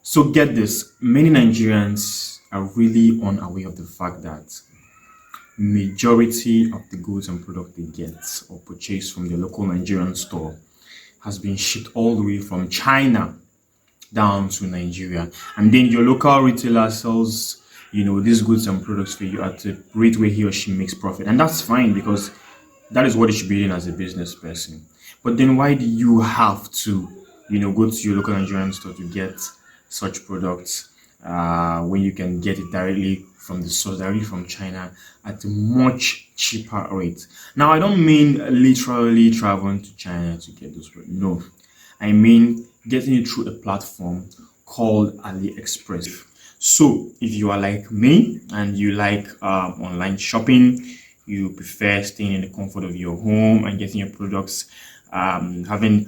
So get this, many Nigerians are really unaware of the fact that majority of the goods and product they get or purchase from the local Nigerian store has been shipped all the way from China down to Nigeria. And then your local retailer sells, these goods and products for you at a rate where he or she makes profit. And that's fine because that is what you should be doing as a business person. But then why do you have to, go to your local Nigerian store to get such products when you can get it directly from the source, directly from China at a much cheaper rate? Now, I don't mean literally traveling to China to get those products. No, I mean getting it through a platform called Aliexpress. So if you are like me and you like online shopping, you prefer staying in the comfort of your home and getting your products having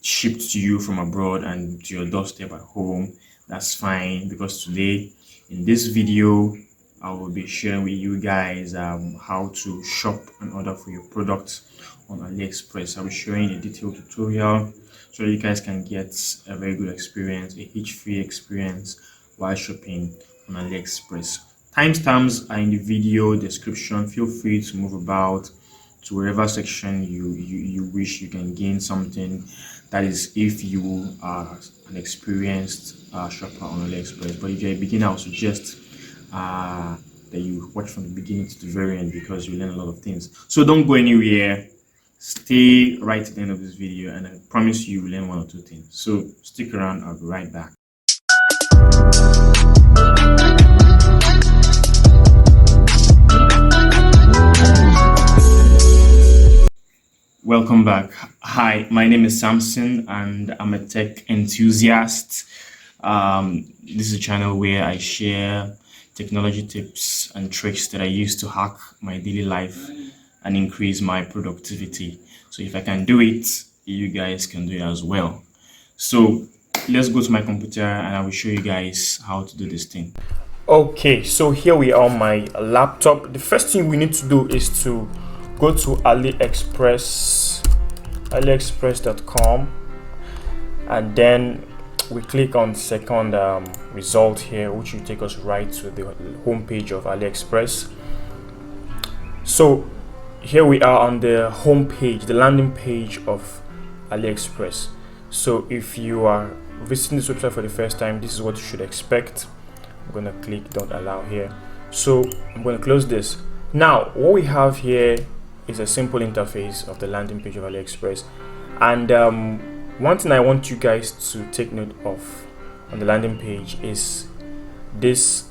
shipped to you from abroad and to your doorstep at home, that's fine, because today in this video I will be sharing with you guys how to shop and order for your products on AliExpress. I'll be showing a detailed tutorial so that you guys can get a very good experience, a hitch-free experience while shopping on AliExpress. Timestamps are in the video description. Feel free to move about to wherever section you wish. You can gain something. That is if you are an experienced shopper on AliExpress. But if you're a beginner, I would suggest that you watch from the beginning to the very end because you learn a lot of things. So don't go anywhere. Stay right to the end of this video and I promise you will learn one or two things. So stick around. I'll be right back. Welcome back. Hi, my name is Samson and I'm a tech enthusiast. This is a channel where I share technology tips and tricks that I use to hack my daily life and increase my productivity. So if I can do it, you guys can do it as well. So let's go to my computer and I will show you guys how to do this thing. Okay, so here we are on my laptop. The first thing we need to do is to go to aliexpress.com, and then we click on second result here, which will take us right to the home page of AliExpress. So here we are on the home page, the landing page of AliExpress. So if you are visiting this website for the first time, this is what you should expect. I'm going to click don't allow here. So I'm going to close this. Now what we have here is a simple interface of the landing page of AliExpress, and one thing I want you guys to take note of on the landing page is this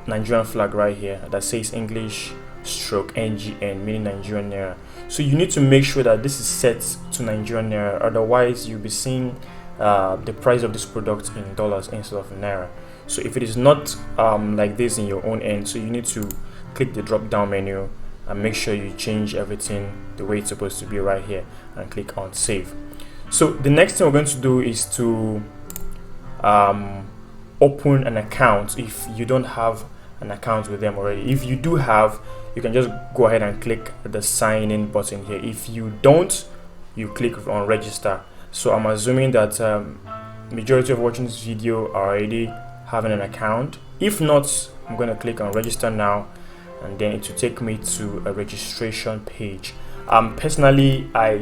Nigerian flag right here that says English stroke NGN, meaning Nigerian Naira. So you need to make sure that this is set to Nigerian Naira, otherwise you'll be seeing the price of this product in dollars instead of Naira. So if it is not like this in your own end, so you need to click the drop down menu and make sure you change everything the way it's supposed to be right here and click on save. So the next thing we're going to do is to open an account if you don't have an account with them already. If you do have, you can just go ahead and click the sign in button here. If you don't, you click on register. So I'm assuming that majority of watching this video are already having an account. If not, I'm going to click on register now, and then it will take me to a registration page. Personally, I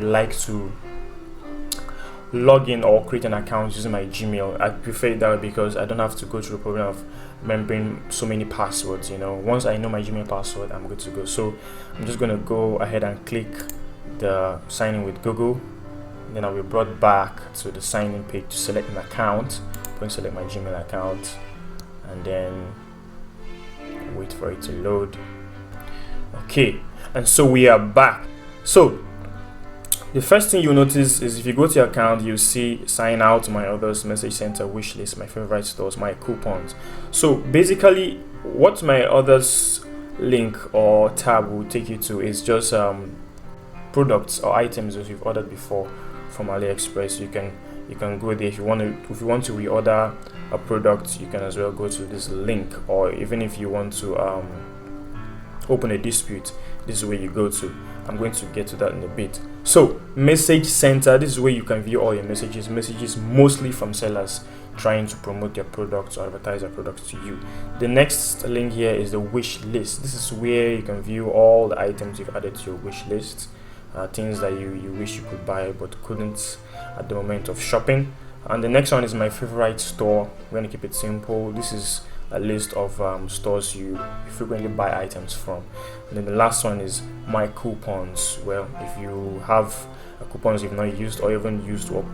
like to log in or create an account using my Gmail. I prefer that because I don't have to go through the problem of remembering so many passwords. Once I know my Gmail password, I'm good to go. So I'm just going to go ahead and click the sign in with Google. Then I'll be brought back to the sign in page to select an account. I'm going to select my Gmail account and then wait for it to load. Okay, and so we are back. So the first thing you'll notice is if you go to your account, you see sign out, my others, message center, wish list, my favorite stores, my coupons. So basically what my others link or tab will take you to is just products or items that you've ordered before from AliExpress. You can go there if you want to reorder a product. You can as well go to this link, or even if you want to open a dispute, this is where you go to. I'm going to get to that in a bit. So message center, this is where you can view all your messages mostly from sellers. trying to promote their products or advertise their products to you. The next link here is the wish list. This is where you can view all the items you've added to your wish list, things that you wish you could buy but couldn't at the moment of shopping. And the next one is my favorite store. We're going to keep it simple. This is a list of stores you frequently buy items from. And then the last one is my coupons. Well, if you have coupons you've not used or even used up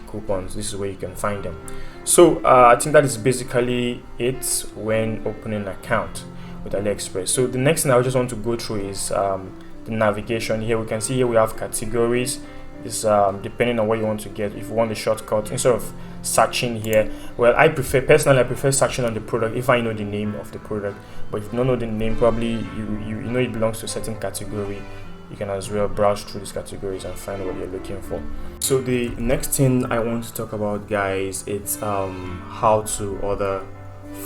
coupons, this is where you can find them. So I think that is basically it when opening an account with AliExpress. So the next thing I just want to go through is the navigation. Here we can see here we have categories. This depending on what you want to get. If you want the shortcut instead of searching here, well, I prefer searching on the product if I know the name of the product. But if you don't know the name, probably you know it belongs to a certain category, you can as well browse through these categories and find what you're looking for. So the next thing I want to talk about, guys, it's how to order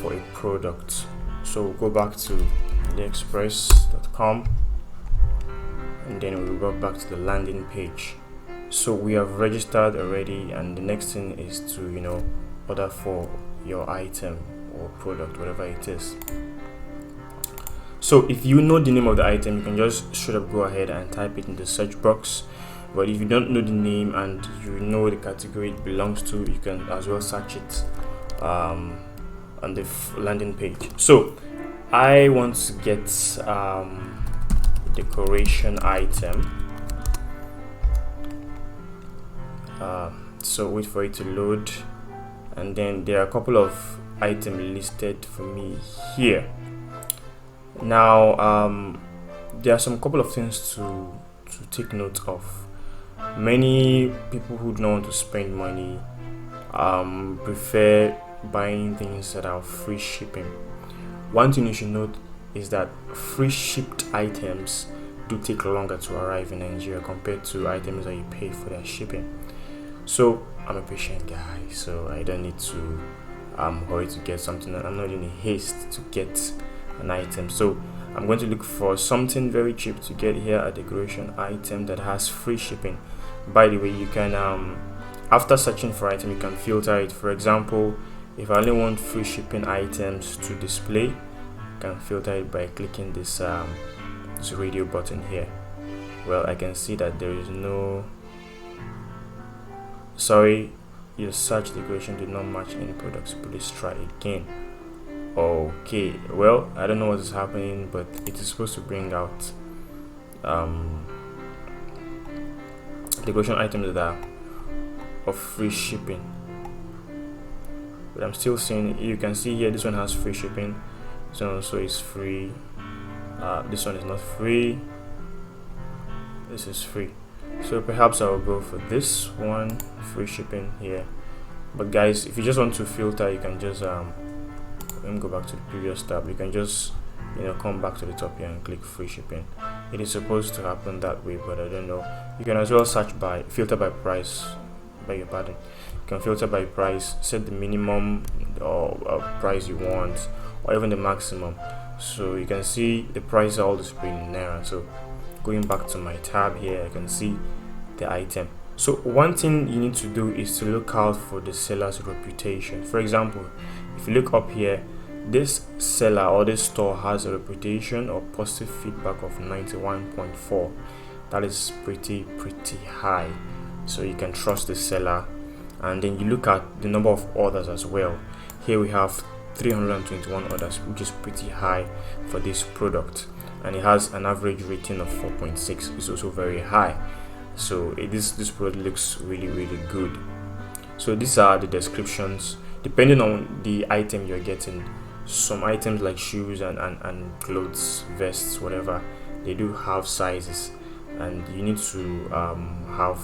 for a product. So go back to aliexpress.com and then we'll go back to the landing page. So we have registered already, and the next thing is to order for your item or product, whatever it is. So if you know the name of the item, you can just straight up go ahead and type it in the search box. But if you don't know the name and you know the category it belongs to, you can as well search it on the landing page. So I want to get decoration item. So wait for it to load, and then there are a couple of items listed for me here. Now there are some couple of things to take note of. Many people who do not want to spend money prefer buying things that are free shipping. One thing you should note is that free shipped items do take longer to arrive in Nigeria compared to items that you pay for their shipping. So I'm a patient guy, so I don't need to hurry to get something. I'm not in a haste to get an item, so I'm going to look for something very cheap to get here, a decoration item that has free shipping. By the way, you can after searching for item, you can filter it. For example, if I only want free shipping items to display, you can filter it by clicking this radio button here. Well, I can see that there is no, sorry, your search decoration did not match any products. Please try again. Okay, well, I don't know what is happening, but it is supposed to bring out decoration items that are of free shipping, but I'm still seeing, you can see here, this one has free shipping, this one also is free, this one is not free, this is free. So perhaps I'll go for this one, free shipping here. But guys, if you just want to filter, you can just let me go back to the previous tab. You can just come back to the top here and click free shipping. It is supposed to happen that way, but I don't know. You can as well search by filter by price. Beg your pardon. You can filter by price, set the minimum or price you want, or even the maximum. So you can see the price are all displayed in Naira. So going back to my tab here, I can see the item. So one thing you need to do is to look out for the seller's reputation. For example, if you look up here, this seller or this store has a reputation or positive feedback of 91.4. That is pretty high, so you can trust the seller. And then you look at the number of orders as well. Here we have 321 orders, which is pretty high for this product, and it has an average rating of 4.6. It's also very high. So this product looks really good. So these are the descriptions depending on the item you're getting. Some items like shoes and clothes, vests, whatever, they do have sizes, and you need to have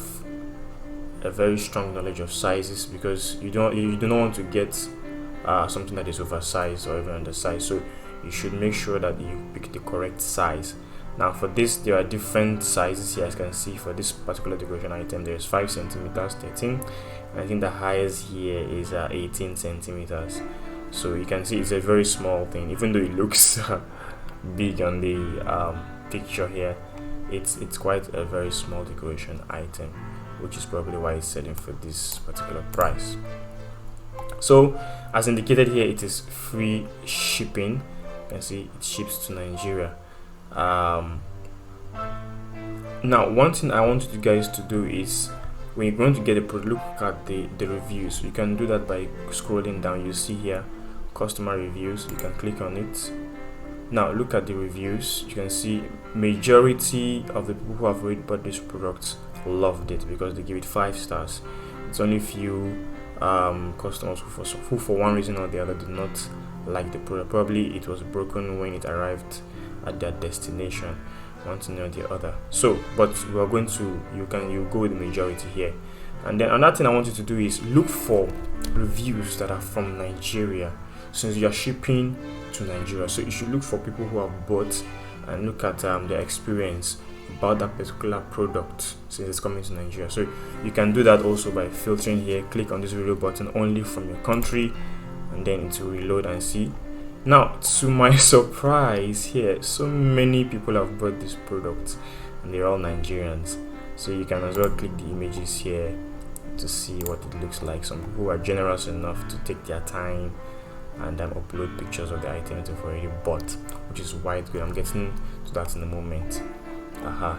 a very strong knowledge of sizes, because you do not want to get something that is oversized or even undersized. So you should make sure that you pick the correct size. Now for this, there are different sizes here. As you can see, for this particular decoration item, there's 5 centimeters, 13, and I think the highest here is 18 centimeters. So you can see it's a very small thing, even though it looks big on the picture here. It's quite a very small decoration item, which is probably why it's selling for this particular price. So as indicated here, it is free shipping. You can see it ships to Nigeria. Now one thing I want you guys to do is, when you're going to get a product, look at the reviews. You can do that by scrolling down. You see here customer reviews, you can click on it. Now look at the reviews. You can see majority of the people who have already bought this product loved it because they give it 5 stars. It's only few customers who for one reason or the other did not like the product. Probably it was broken when it arrived at their destination, one thing or the other. So but we are going to, you go with the majority here. And then another thing I want you to do is look for reviews that are from Nigeria, since you are shipping to Nigeria. So you should look for people who have bought and look at their experience about that particular product since it's coming to Nigeria. So you can do that also by filtering here. Click on this video button only from your country, and then it will reload and see. Now to my surprise here, so many people have bought this product and they're all Nigerians. So you can as well click the images here to see what it looks like. Some people are generous enough to take their time and upload pictures of the items they've already bought, which is quite good. I'm getting to that in a moment.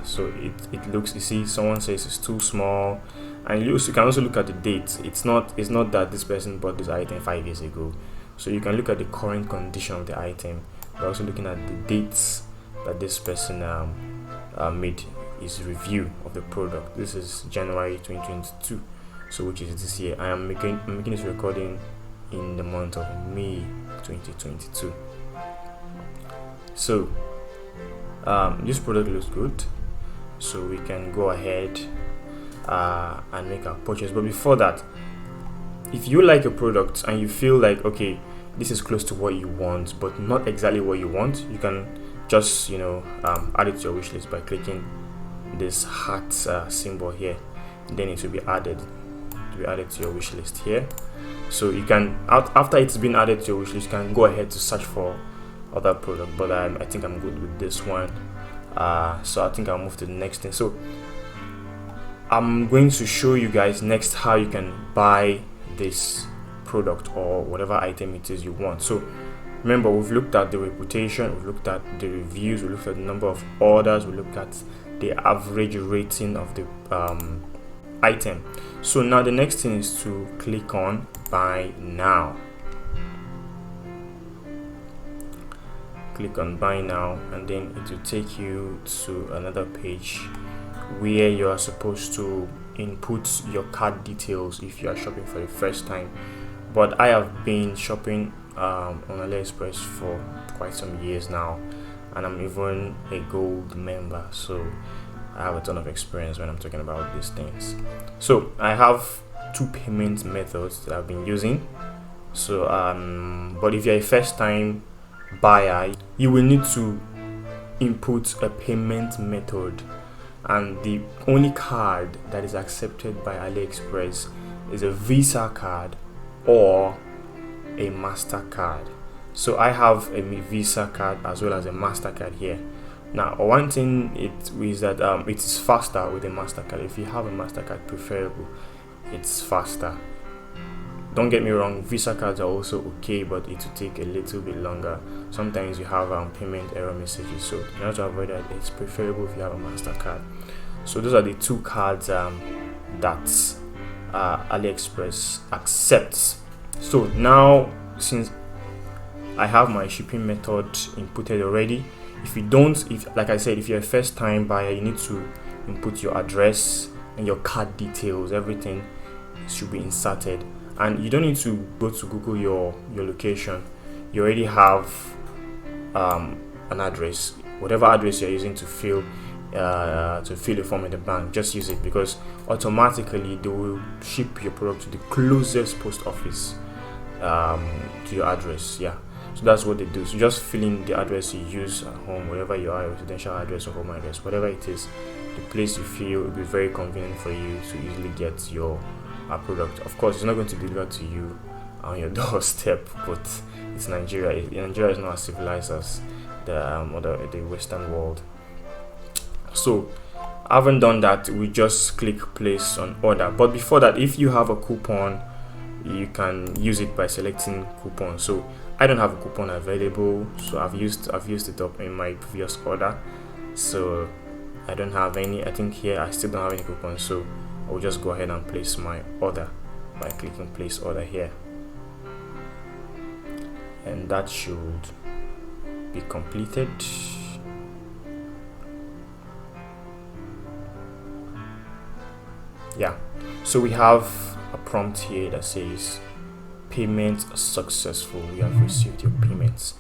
So it looks, you see, someone says it's too small, and you can also look at the date. It's not that this person bought this item 5 years ago, so you can look at the current condition of the item. We're also looking at the dates that this person made his review of the product. This is January 2022, so which is this year. I'm making this recording in the month of May 2022. So this product looks good, so we can go ahead and make our purchase. But before that, if you like a product and you feel like, okay, this is close to what you want but not exactly what you want, you can just add it to your wish list by clicking this heart symbol here. Then it will be added to your wish list here. So you can, after it's been added to your wish list, you can go ahead to search for other product, but I think I'm good with this one. So I think I'll move to the next thing. So I'm going to show you guys next how you can buy this product or whatever item it is you want. So remember, we've looked at the reputation, we've looked at the reviews, we looked at the number of orders, we looked at the average rating of the item. So now the next thing is to click on buy now. Click on buy now, and then it will take you to another page where you are supposed to input your card details if you are shopping for the first time. But I have been shopping on Aliexpress for quite some years now, and I'm even a gold member, so I have a ton of experience when I'm talking about these things. So I have 2 payment methods that I've been using. So but if you're a first time buyer, you will need to input a payment method, and the only card that is accepted by AliExpress is a Visa card or a MasterCard. So I have a Visa card as well as a MasterCard here. Now one thing is that it is faster with a MasterCard. If you have a MasterCard, preferable, it's faster. Don't get me wrong, Visa cards are also okay, but it will take a little bit longer. Sometimes you have payment error messages, so in order to avoid that, it's preferable if you have a MasterCard. So those are the 2 cards that AliExpress accepts. So now, since I have my shipping method inputted already, like I said, if you're a first time buyer, you need to input your address and your card details. Everything should be inserted, and you don't need to go to Google your location. You already have an address, whatever address you're using to fill the form in the bank. Just use it, because automatically they will ship your product to the closest post office to your address. So that's what they do. So just fill in the address you use at home, wherever you are, residential address or home address, whatever it is, the place you feel will be very convenient for you to easily get your product. Of course, it's not going to be delivered to you on your doorstep, but it's Nigeria. Nigeria is not as civilized as the Western world. So having done that, we just click place on order. But before that, if you have a coupon you can use it by selecting coupon. So I don't have a coupon available, so I've used it up in my previous order, so I don't have any. I think here I still don't have any coupons, so I'll just go ahead and place my order by clicking place order here, and that should be completed. Yeah, so we have a prompt here that says payment successful, we have received your payments.